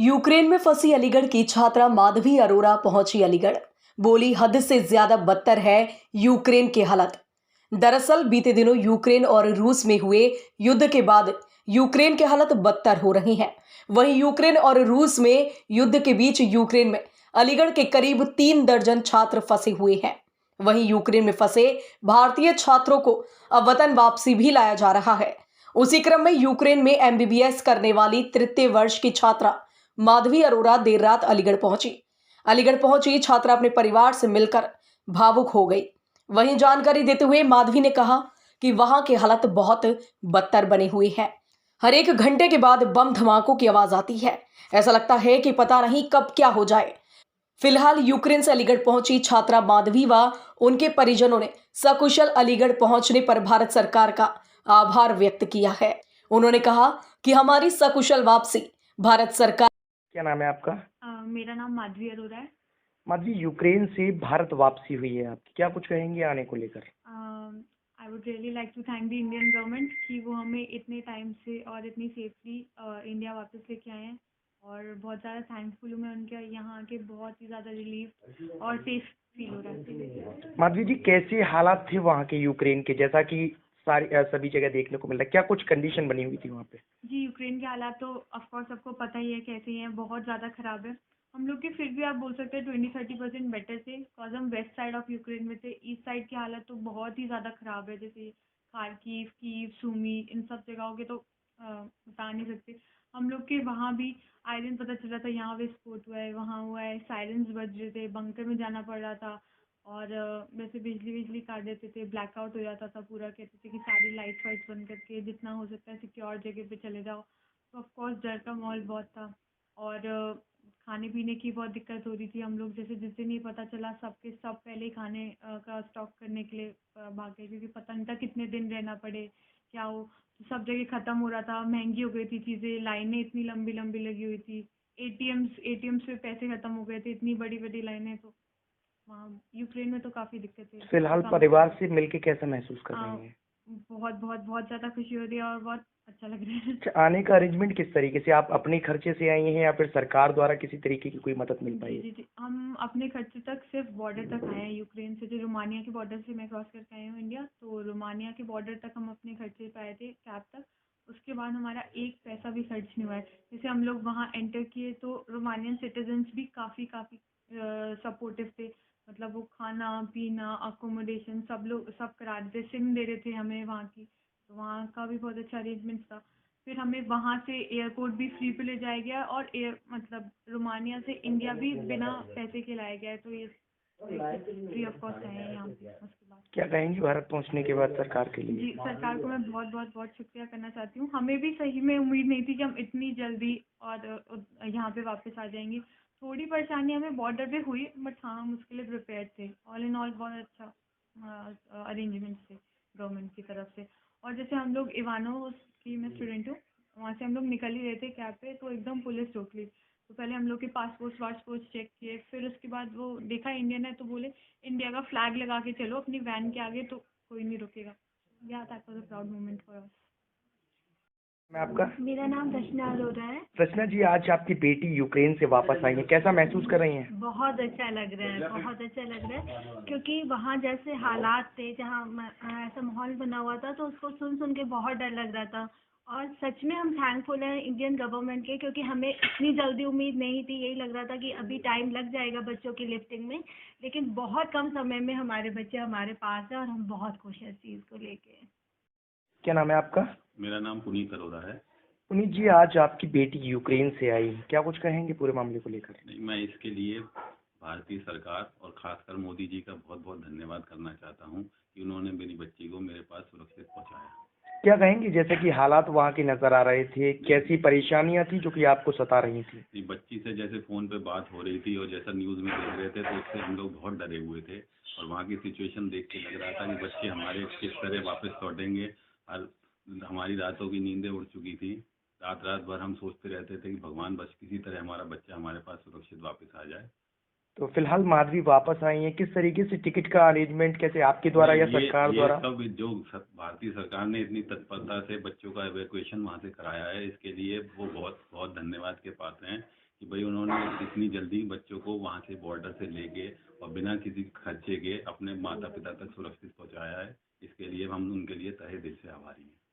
Ukraine में फंसी अलीगढ़ की छात्रा माधवी अरोरा पहुंची अलीगढ़। बोली हद से ज्यादा बदतर है यूक्रेन की हालत। दरअसल बीते दिनों यूक्रेन और रूस में हुए युद्ध के बाद यूक्रेन की हालत बदतर हो रही है। वहीं यूक्रेन और रूस में युद्ध के बीच यूक्रेन में अलीगढ़ के करीब 3 दर्जन छात्र फंसे हुए हैं। वहीं यूक्रेन में फंसे भारतीय छात्रों को अब वतन वापसी भी लाया जा रहा है। उसी क्रम में यूक्रेन में एमबीबीएस करने वाली तृतीय वर्ष की छात्रा माधवी अरोरा देर रात अलीगढ़ पहुंची छात्रा अपने परिवार से मिलकर भावुक हो गई। वहीं जानकारी देते हुए माधवी ने कहा कि वहां की हालत बहुत बदतर बनी हुई है। हर एक घंटे के बाद बम धमाकों की आवाज आती है। ऐसा लगता है कि पता नहीं कब क्या हो जाए। फिलहाल यूक्रेन से अलीगढ़ पहुंची छात्रा माधवी व उनके परिजनों ने सकुशल अलीगढ़ पहुंचने पर भारत सरकार का आभार व्यक्त किया है। उन्होंने कहा कि हमारी सकुशल वापसी भारत सरकार। क्या नाम है आपका? मेरा नाम माधवी अरोरा है। माधवी, यूक्रेन से भारत वापसी हुई है आपकी, क्या कुछ कहेंगे आने को लेकर? I would really like to thank the Indian government कि वो हमें इतने टाइम से और इतनी सेफली इंडिया वापस लेके आए हैं, और बहुत ज़्यादा थैंकफुल हूँ मैं उनके यहाँ आके। बहुत ही ज़्यादा रिलीफ और सेफ फील हो रहा है। माधवी जी, कैसे हालात थे वहाँ के यूक्रेन के, जैसा कि सभी जगह देखने को मिल रहा है, क्या कुछ कंडीशन बनी हुई थी वहाँ पे? जी, यूक्रेन के हालात तो ऑफकोर्स सबको पता ही है कैसे हैं, बहुत ज़्यादा ख़राब है। हम लोग के फिर भी आप बोल सकते हैं 20-30% बेटर थे, बिकॉज हम वेस्ट साइड ऑफ यूक्रेन में थे। ईस्ट साइड की हालत तो बहुत ही ज़्यादा ख़राब है, जैसे खार्किव, कीव, सूमी, इन सब जगहों के तो बता नहीं सकते। हम लोग के वहाँ भी आए दिन पता चला था यहाँ विस्फोट हुआ है, वहाँ हुआ है, सायरन्स बज रहे थे, बंकर में जाना पड़ रहा था। और वैसे बिजली काट देते थे, ब्लैकआउट हो जाता था पूरा। कहते थे कि सारी लाइट्स वाइट्स बंद करके जितना हो सकता है सिक्योर जगह पे चले जाओ। तो ऑफकोर्स डर का माहौल बहुत था, और खाने पीने की बहुत दिक्कत हो रही थी। हम लोग जैसे जिस दिन ये पता चला सबके सब पहले ही खाने का स्टॉक करने के लिए भागे, क्योंकि पता नहीं था कितने दिन रहना पड़े क्या हो। तो सब जगह ख़त्म हो रहा था, महंगी हो गई थी चीज़ें, लाइनें इतनी लंबी लंबी लगी हुई थी। एटीएम्स पे पैसे ख़त्म हो गए थे, इतनी बड़ी बड़ी लाइनें। तो वहाँ यूक्रेन में तो काफ़ी दिक्कत है। फिलहाल परिवार से मिलके कैसा महसूस कर रही हैं? बहुत बहुत बहुत ज़्यादा खुशी हो रही है और बहुत अच्छा लग रहा है। अच्छा, आने का अरेंजमेंट किस तरीके से, आप अपने खर्चे से आई हैं या फिर सरकार द्वारा किसी तरीके की कोई मदद मिल पाई है? जी, हम अपने खर्चे तक सिर्फ बॉर्डर तक आए हैं। यूक्रेन से जो रोमानिया के बॉर्डर से मैं क्रॉस करके आई हूँ इंडिया, तो रोमानिया के बॉर्डर तक हम अपने खर्चे पे आए थे, कैब तक। उसके बाद हमारा एक पैसा भी खर्च नहीं हुआ है। जैसे हम लोग वहाँ एंटर किए तो रोमानियन सिटीजन्स भी काफ़ी काफ़ी सपोर्टिव थे। मतलब वो खाना पीना अकोमोडेशन सब करा रहे थे, सिम दे रहे थे हमें वहाँ की। तो वहाँ का भी बहुत अच्छा अरेंजमेंट था। फिर हमें वहाँ से एयरपोर्ट भी फ्री पे ले जाया गया, और मतलब रोमानिया से इंडिया भी बिना पैसे के लाया गया है। तो ये फ्री ऑफ कॉस्ट आए हैं यहाँ पे। उसके बाद क्या कहेंगी भारत पहुंचने के बाद सरकार के लिए? जी, सरकार को मैं बहुत बहुत बहुत शुक्रिया करना चाहती हूँ। हमें भी सही में उम्मीद नहीं थी कि हम इतनी जल्दी और यहाँ पे वापस आ जाएंगे। थोड़ी परेशानी हमें बॉर्डर पे हुई, बट हाँ हम उसके लिए प्रिपेयर थे। ऑल इन ऑल बहुत अच्छा अरेंजमेंट थे गवर्नमेंट की तरफ से। और जैसे हम लोग इवानो की, मैं स्टूडेंट हूँ, वहाँ से हम लोग निकल ही रहे थे कैब पे, तो एकदम पुलिस रोक ली। तो पहले हम लोग के पासपोर्ट चेक किए, फिर उसके बाद वो देखा इंडियन है तो बोले इंडिया का फ्लैग लगा के चलो अपनी वैन के आगे, तो कोई नहीं रुकेगा। या that was a proud moment for us. मैं आपका? मेरा नाम रचना अरोरा है। रचना जी, आज आपकी बेटी यूक्रेन से वापस आई है, कैसा महसूस कर रही हैं? बहुत अच्छा लग रहा है, बहुत अच्छा लग रहा है, क्योंकि वहाँ जैसे हालात थे, जहाँ ऐसा माहौल बना हुआ था, तो उसको सुन सुन के बहुत डर लग रहा था। और सच में हम थैंकफुल हैं इंडियन गवर्नमेंट के, क्योंकि हमें इतनी जल्दी उम्मीद नहीं थी। यही लग रहा था कि अभी टाइम लग जाएगा बच्चों की लिफ्टिंग में, लेकिन बहुत कम समय में हमारे बच्चे हमारे पास हैं, और हम बहुत खुश हैं इस चीज़ को लेके। क्या नाम है आपका? मेरा नाम पुनीत अरोरा है। पुनीत जी, आज आपकी बेटी यूक्रेन से आई, क्या कुछ कहेंगे पूरे मामले को लेकर? नहीं, मैं इसके लिए भारतीय सरकार और खासकर मोदी जी का बहुत बहुत धन्यवाद करना चाहता हूं कि उन्होंने मेरी बच्ची को मेरे पास सुरक्षित पहुंचाया। क्या कहेंगे, जैसे कि हालात वहाँ के नजर आ रहे थे, कैसी परेशानियां थी जो कि आपको सता रही थी? ये बच्ची से जैसे फ़ोन पे बात हो रही थी और जैसा न्यूज़ में देख रहे थे, तो उससे हम लोग बहुत डरे हुए थे। और वहाँ की सिचुएशन देख के लग रहा था कि बच्चे हमारे किस तरह वापस लौटेंगे। और हमारी रातों की नींदें उड़ चुकी थी। रात रात भर हम सोचते रहते थे कि भगवान बस किसी तरह हमारा बच्चा हमारे पास सुरक्षित वापस आ जाए। तो फिलहाल माधवी वापस आई है, किस तरीके से टिकट का अरेंजमेंट, कैसे आपके द्वारा या सरकार द्वारा? सब जो भारतीय सरकार ने इतनी तत्परता से बच्चों का एवैक्यूएशन वहाँ से कराया है, इसके लिए वो बहुत बहुत धन्यवाद के पात्र हैं कि भाई उन्होंने इतनी जल्दी बच्चों को वहाँ से बॉर्डर से लेके और बिना किसी खर्चे के अपने माता पिता तक सुरक्षित पहुँचाया है। इसके लिए हम उनके लिए तहे दिल से आभारी हैं।